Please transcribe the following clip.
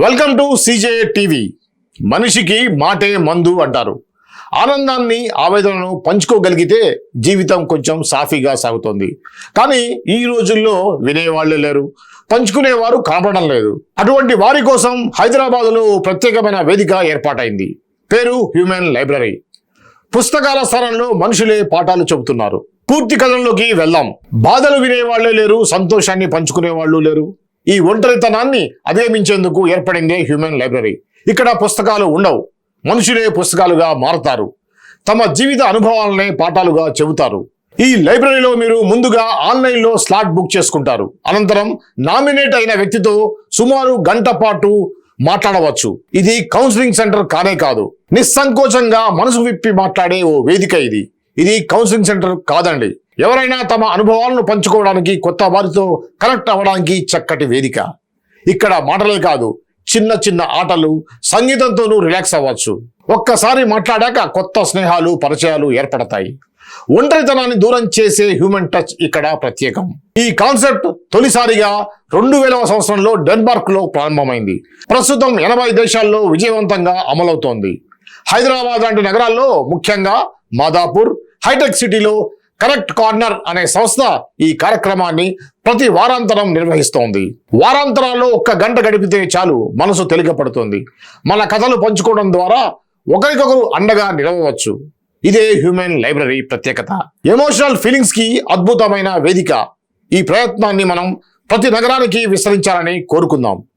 Welcome to CJ TV. మనిషికి మాటే మందు అంటారు. ఆనందాన్ని ఆవేదనను పంచుకోగలిగితే జీవితం కొంచెం సాఫీగా సాగుతుంది. కానీ ఈ రోజుల్లో వినేవాళ్ళు లేరు, పంచుకునేవారు కనపడడం లేదు. అటువంటి వారి కోసం హైదరాబాదులో ప్రత్యేకమైన వేదిక ఏర్పాటైంది. పేరు హ్యూమన్ లైబ్రరీ. పుస్తకాల స్థానంలో మనుషులే పాఠాలు చెబుతున్నారు. పూర్తి కథల్లోకి వెళ్దాం. బాధలు వినేవాళ్లే లేరు, సంతోషాన్ని పంచుకునే వాళ్ళు లేరు. ఈ ఒంటరితనాన్ని అధిగమించేందుకు ఏర్పడిందే హ్యూమన్ లైబ్రరీ. ఇక్కడ పుస్తకాలు ఉండవు, మనుషులే పుస్తకాలుగా మారతారు. తమ జీవిత అనుభవాలనే పాఠాలుగా చెబుతారు. ఈ లైబ్రరీలో మీరు ముందుగా ఆన్లైన్లో స్లాట్ బుక్ చేసుకుంటారు. అనంతరం నామినేట్ అయిన వ్యక్తితో సుమారు గంట పాటు మాట్లాడవచ్చు. ఇది కౌన్సిలింగ్ సెంటర్ కానే కాదు, నిస్సంకోచంగా మనసు విప్పి మాట్లాడే ఓ వేదిక. ఇది కౌన్సిలింగ్ సెంటర్ కాదండి. ఎవరైనా తమ అనుభవాలను పంచుకోవడానికి, కొత్త వారితో కనెక్ట్ అవ్వడానికి చక్కటి వేదిక. ఇక్కడ మాటలే కాదు, చిన్న చిన్న ఆటలు, సంగీతంతోనూ రిలాక్స్ అవ్వచ్చు. ఒక్కసారి మాట్లాడాక కొత్త స్నేహాలు, పరిచయాలు ఏర్పడతాయి. ఒంటరితనాన్ని దూరం చేసే హ్యూమన్ టచ్ ఇక్కడ ప్రత్యేకం. ఈ కాన్సెప్ట్ తొలిసారిగా 2000వ సంవత్సరంలో డెన్మార్క్ లో ప్రారంభమైంది. ప్రస్తుతం 80 దేశాల్లో విజయవంతంగా అమలవుతోంది. హైదరాబాద్ లాంటి నగరాల్లో, ముఖ్యంగా మాదాపూర్, హైటెక్ సిటీలో కరెక్ట్ కార్నర్ అనే సంస్థ ఈ కార్యక్రమాన్ని ప్రతి వారాంతరం నిర్వహిస్తోంది. వారాంతరాల్లో 1 గంట గడిపితే చాలు, మనసు తేలికపడుతుంది. మన కథలు పంచుకోవడం ద్వారా ఒకరికొకరు అండగా నిలవవచ్చు. ఇదే హ్యూమన్ లైబ్రరీ ప్రత్యేకత. ఎమోషనల్ ఫీలింగ్స్ కి అద్భుతమైన వేదిక. ఈ ప్రయత్నాన్ని మనం ప్రతి నగరానికి విస్తరించాలని కోరుకుందాం.